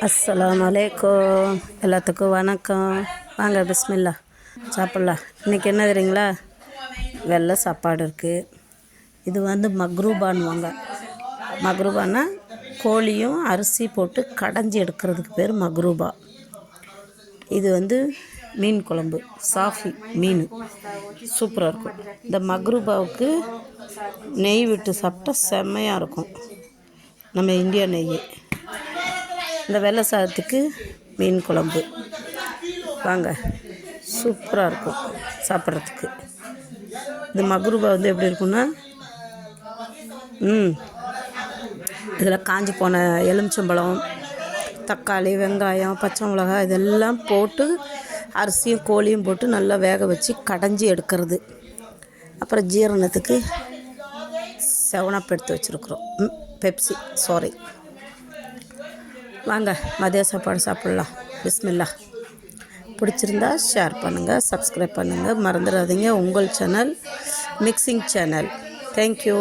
அஸ்ஸலாமு அலைக்கும். எல்லாத்துக்கும் வணக்கம். வாங்க பிஸ்மில்லா சாப்பிட்லாம். இன்றைக்கி என்ன தெரியுங்களா, வெள்ளை சாப்பாடு இருக்குது. இது மக்ரூபான்வாங்க. மக்ரூபான்னா கோழியும் அரிசி போட்டு கடைஞ்சி எடுக்கிறதுக்கு பேர் மக்ரூபா. இது மீன் குழம்பு, சாஃபி மீன் சூப்பராக இருக்கும். இந்த மக்ரூபாவுக்கு நெய் விட்டு சாப்பிட்டா செம்மையாக இருக்கும், நம்ம இந்தியா நெய். இந்த வெள்ளை சாதத்துக்கு மீன் குழம்பு வாங்க, சூப்பராக இருக்கும் சாப்பிட்றதுக்கு. இந்த மக்ரூபா எப்படி இருக்குன்னா, இதில் காஞ்சி போன எலுமிச்சம்பழம், தக்காளி, வெங்காயம், பச்சை மிளகாய் இதெல்லாம் போட்டு அரிசியும் கோழியும் போட்டு நல்லா வேக வச்சு கடைஞ்சி எடுக்கிறது. அப்புறம் ஜீரணத்துக்கு 7up எடுத்து வச்சுருக்குறோம், பெப்சி, சாரி. வாங்க மதிய சாப்பாடு சாப்பிட்லாம். பிஸ்மில்லா. பிடிச்சிருந்தா ஷேர் பண்ணுங்கள், சப்ஸ்கிரைப் பண்ணுங்கள், மறந்துடாதீங்க. உங்கள் சேனல் மிக்சிங் சேனல். தேங்க்யூ.